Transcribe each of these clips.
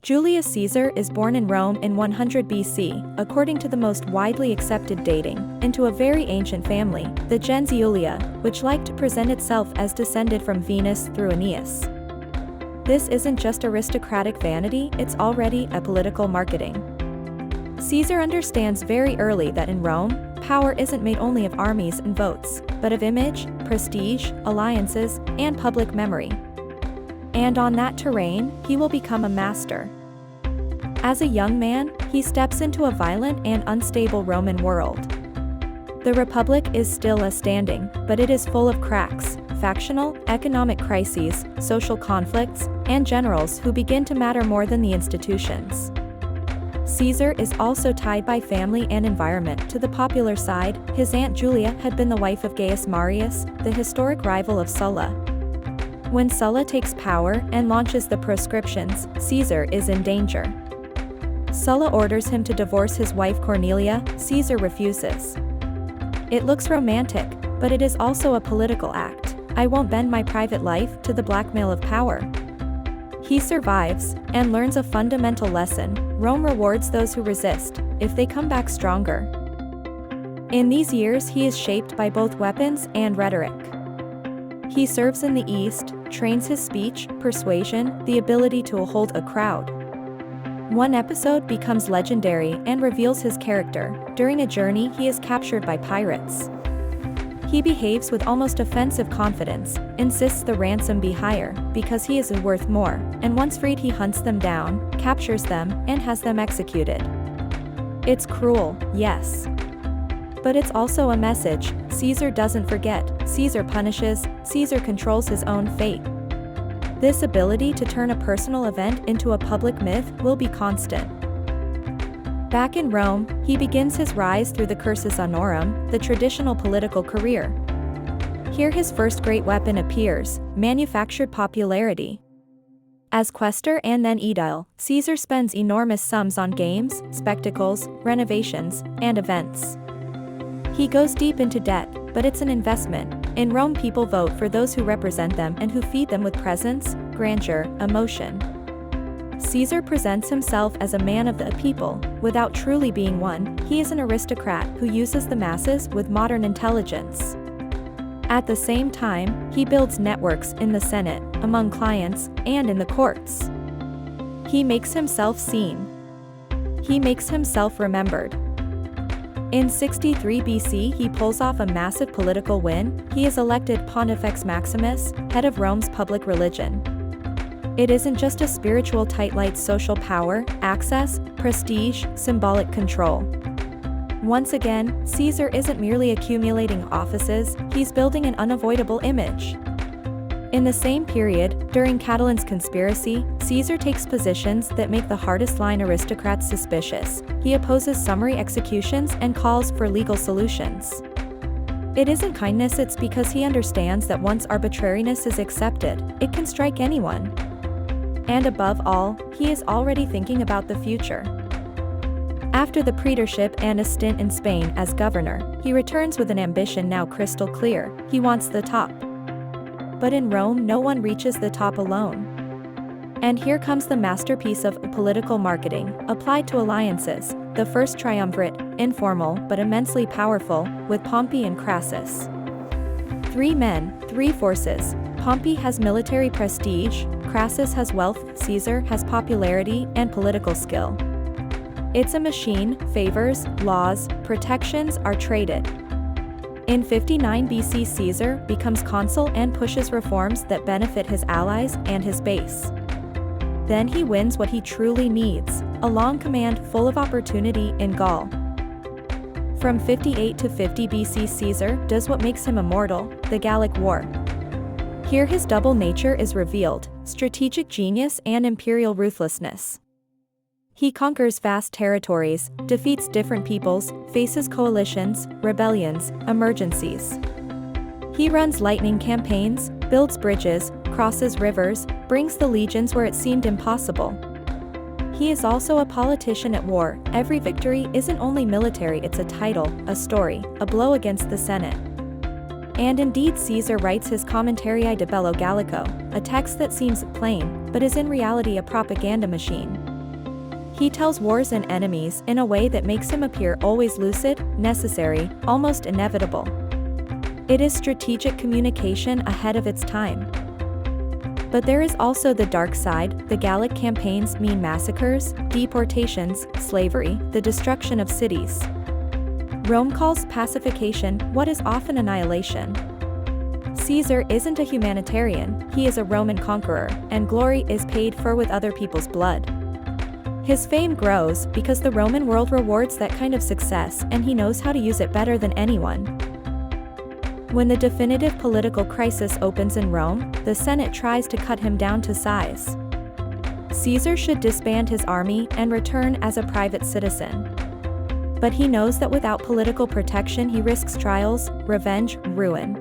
Julius Caesar is born in Rome in 100 BC, according to the most widely accepted dating, into a very ancient family, the gens Julia, which liked to present itself as descended from Venus through Aeneas. This isn't just aristocratic vanity, it's already a political marketing. Caesar understands very early that in Rome, power isn't made only of armies and votes, but of image, prestige, alliances, and public memory. And on that terrain, he will become a master. As a young man, he steps into a violent and unstable Roman world. The Republic is still standing, but it is full of cracks, factional, economic crises, social conflicts, and generals who begin to matter more than the institutions. Caesar is also tied by family and environment to the popular side. His aunt Julia had been the wife of Gaius Marius, the historic rival of Sulla. When Sulla takes power and launches the proscriptions, Caesar is in danger. Sulla orders him to divorce his wife Cornelia. Caesar refuses. It looks romantic, but it is also a political act. I won't bend my private life to the blackmail of power. He survives, and learns a fundamental lesson: Rome rewards those who resist, if they come back stronger. In these years he is shaped by both weapons and rhetoric. He serves in the East, trains his speech, persuasion, the ability to hold a crowd. One episode becomes legendary and reveals his character. During a journey he is captured by pirates. He behaves with almost offensive confidence, insists the ransom be higher, because he is worth more, and once freed he hunts them down, captures them, and has them executed. It's cruel, yes. But it's also a message. Caesar doesn't forget, Caesar punishes, Caesar controls his own fate. This ability to turn a personal event into a public myth will be constant. Back in Rome, he begins his rise through the cursus honorum, the traditional political career. Here his first great weapon appears: manufactured popularity. As quaestor and then aedile, Caesar spends enormous sums on games, spectacles, renovations, and events. He goes deep into debt, but it's an investment. In Rome people vote for those who represent them and who feed them with presence, grandeur, emotion. Caesar presents himself as a man of the people, without truly being one. He is an aristocrat who uses the masses with modern intelligence. At the same time, he builds networks in the Senate, among clients, and in the courts. He makes himself seen. He makes himself remembered. In 63 BC he pulls off a massive political win. He is elected Pontifex Maximus, head of Rome's public religion. It isn't just a spiritual title, social power, access, prestige, symbolic control. Once again, Caesar isn't merely accumulating offices, he's building an unavoidable image. In the same period, during Catilin's conspiracy, Caesar takes positions that make the hardest-line aristocrats suspicious. He opposes summary executions and calls for legal solutions. It isn't kindness, it's because he understands that once arbitrariness is accepted, it can strike anyone. And above all, he is already thinking about the future. After the praetorship and a stint in Spain as governor, he returns with an ambition now crystal clear: he wants the top. But in Rome no one reaches the top alone. And here comes the masterpiece of political marketing, applied to alliances, the first triumvirate, informal but immensely powerful, with Pompey and Crassus. 3 men, 3 forces. Pompey has military prestige, Crassus has wealth, Caesar has popularity and political skill. It's a machine. Favors, laws, protections are traded. In 59 BC Caesar becomes consul and pushes reforms that benefit his allies and his base. Then he wins what he truly needs: a long command full of opportunity in Gaul. From 58 to 50 BC Caesar does what makes him immortal: the Gallic War. Here his double nature is revealed: strategic genius and imperial ruthlessness. He conquers vast territories, defeats different peoples, faces coalitions, rebellions, emergencies. He runs lightning campaigns, builds bridges, crosses rivers, brings the legions where it seemed impossible. He is also a politician at war. Every victory isn't only military, it's a title, a story, a blow against the Senate. And indeed Caesar writes his Commentarii de Bello Gallico, a text that seems plain, but is in reality a propaganda machine. He tells wars and enemies in a way that makes him appear always lucid, necessary, almost inevitable. It is strategic communication ahead of its time. But there is also the dark side. The Gallic campaigns mean massacres, deportations, slavery, the destruction of cities. Rome calls pacification what is often annihilation. Caesar isn't a humanitarian, he is a Roman conqueror, and glory is paid for with other people's blood. His fame grows because the Roman world rewards that kind of success, and he knows how to use it better than anyone. When the definitive political crisis opens in Rome, the Senate tries to cut him down to size. Caesar should disband his army and return as a private citizen. But he knows that without political protection he risks trials, revenge, ruin.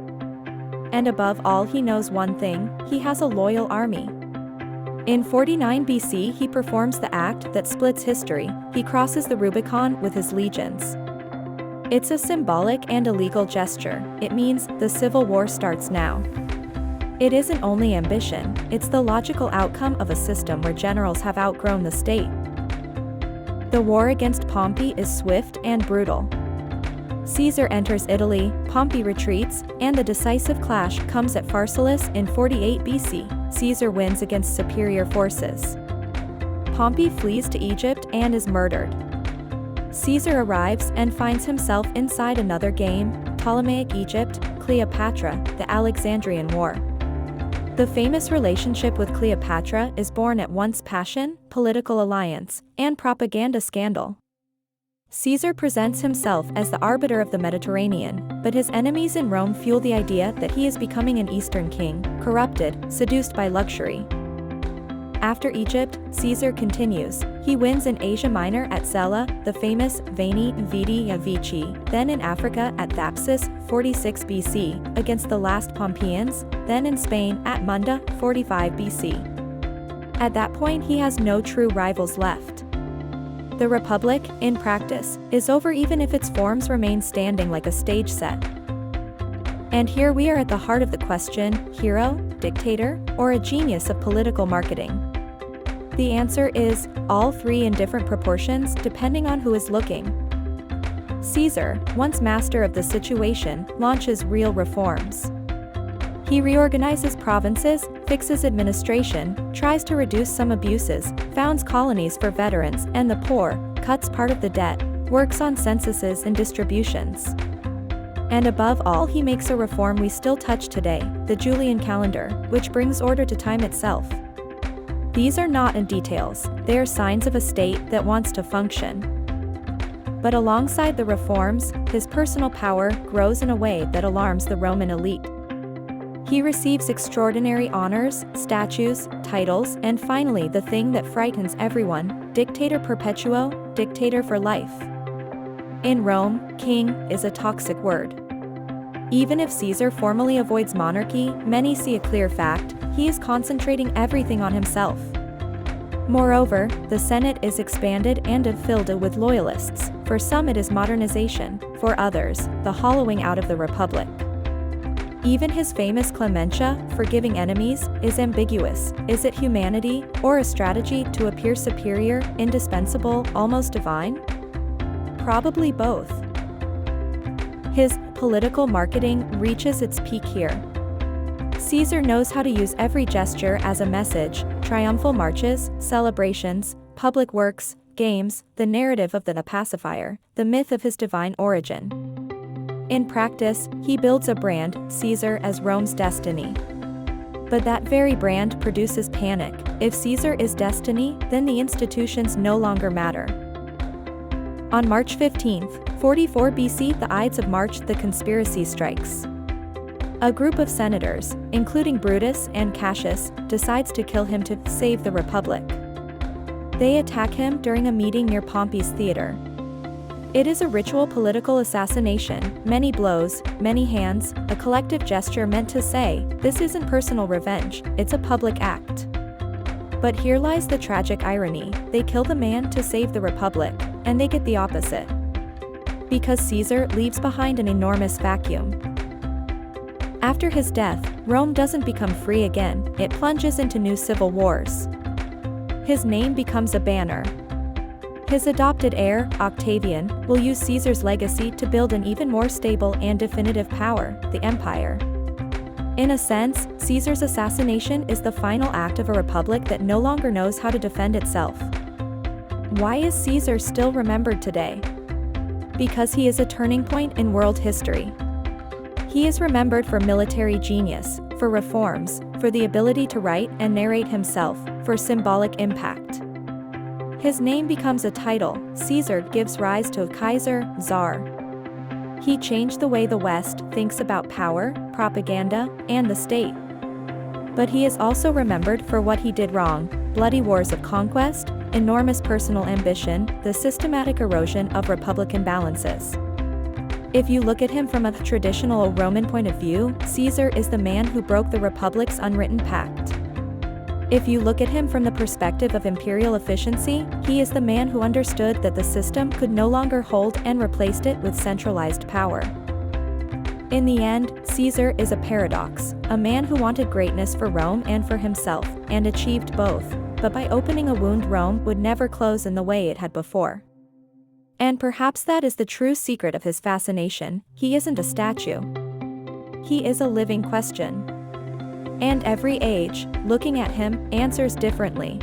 And above all, he knows one thing: he has a loyal army. In 49 BC he performs the act that splits history. He crosses the Rubicon with his legions. It's a symbolic and illegal gesture. It means the civil war starts now. It isn't only ambition, it's the logical outcome of a system where generals have outgrown the state. The war against Pompey is swift and brutal. Caesar enters Italy, Pompey retreats, and the decisive clash comes at Pharsalus in 48 BC. Caesar wins against superior forces. Pompey flees to Egypt and is murdered. Caesar arrives and finds himself inside another game: Ptolemaic Egypt, Cleopatra, the Alexandrian War. The famous relationship with Cleopatra is born at once passion, political alliance, and propaganda scandal. Caesar presents himself as the arbiter of the Mediterranean, but his enemies in Rome fuel the idea that he is becoming an Eastern king, corrupted, seduced by luxury. After Egypt, Caesar continues. He wins in Asia Minor at Zela, the famous Veni, Vidi, Vici, then in Africa at Thapsus, 46 BC, against the last Pompeians, then in Spain at Munda, 45 BC. At that point he has no true rivals left. The Republic, in practice, is over even if its forms remain standing like a stage set. And here we are at the heart of the question: hero, dictator, or a genius of political marketing? The answer is all three in different proportions depending on who is looking. Caesar, once master of the situation, launches real reforms. He reorganizes provinces, fixes administration, tries to reduce some abuses, founds colonies for veterans and the poor, cuts part of the debt, works on censuses and distributions. And above all, he makes a reform we still touch today: the Julian calendar, which brings order to time itself. These are not in details, they are signs of a state that wants to function. But alongside the reforms, his personal power grows in a way that alarms the Roman elite. He receives extraordinary honors, statues, titles, and finally the thing that frightens everyone: Dictator perpetuo, dictator for life. In Rome, king is a toxic word. Even if Caesar formally avoids monarchy, many see a clear fact: he is concentrating everything on himself. Moreover, the Senate is expanded and filled with loyalists. For some it is modernization, for others, the hollowing out of the Republic. Even his famous clementia, forgiving enemies, is ambiguous. Is it humanity, or a strategy to appear superior, indispensable, almost divine? Probably both. His political marketing reaches its peak here. Caesar knows how to use every gesture as a message: triumphal marches, celebrations, public works, games, the narrative of the pacifier, the myth of his divine origin. In practice, he builds a brand, Caesar as Rome's destiny. But that very brand produces panic. If Caesar is destiny, then the institutions no longer matter. On March 15, 44 BC, the Ides of March, the conspiracy strikes. A group of senators, including Brutus and Cassius, decides to kill him to save the Republic. They attack him during a meeting near Pompey's theater. It is a ritual political assassination: many blows, many hands, a collective gesture meant to say, this isn't personal revenge, it's a public act. But here lies the tragic irony: they kill the man to save the Republic, and they get the opposite. Because Caesar leaves behind an enormous vacuum. After his death, Rome doesn't become free again, it plunges into new civil wars. His name becomes a banner. His adopted heir, Octavian, will use Caesar's legacy to build an even more stable and definitive power, the empire. In a sense, Caesar's assassination is the final act of a republic that no longer knows how to defend itself. Why is Caesar still remembered today? Because he is a turning point in world history. He is remembered for military genius, for reforms, for the ability to write and narrate himself, for symbolic impact. His name becomes a title. Caesar gives rise to Kaiser, Tsar. He changed the way the West thinks about power, propaganda, and the state. But he is also remembered for what he did wrong: bloody wars of conquest, enormous personal ambition, the systematic erosion of republican balances. If you look at him from a traditional Roman point of view, Caesar is the man who broke the republic's unwritten pact. If you look at him from the perspective of imperial efficiency, he is the man who understood that the system could no longer hold and replaced it with centralized power. In the end, Caesar is a paradox, a man who wanted greatness for Rome and for himself, and achieved both, but by opening a wound Rome would never close in the way it had before. And perhaps that is the true secret of his fascination: he isn't a statue. He is a living question. And every age, looking at him, answers differently.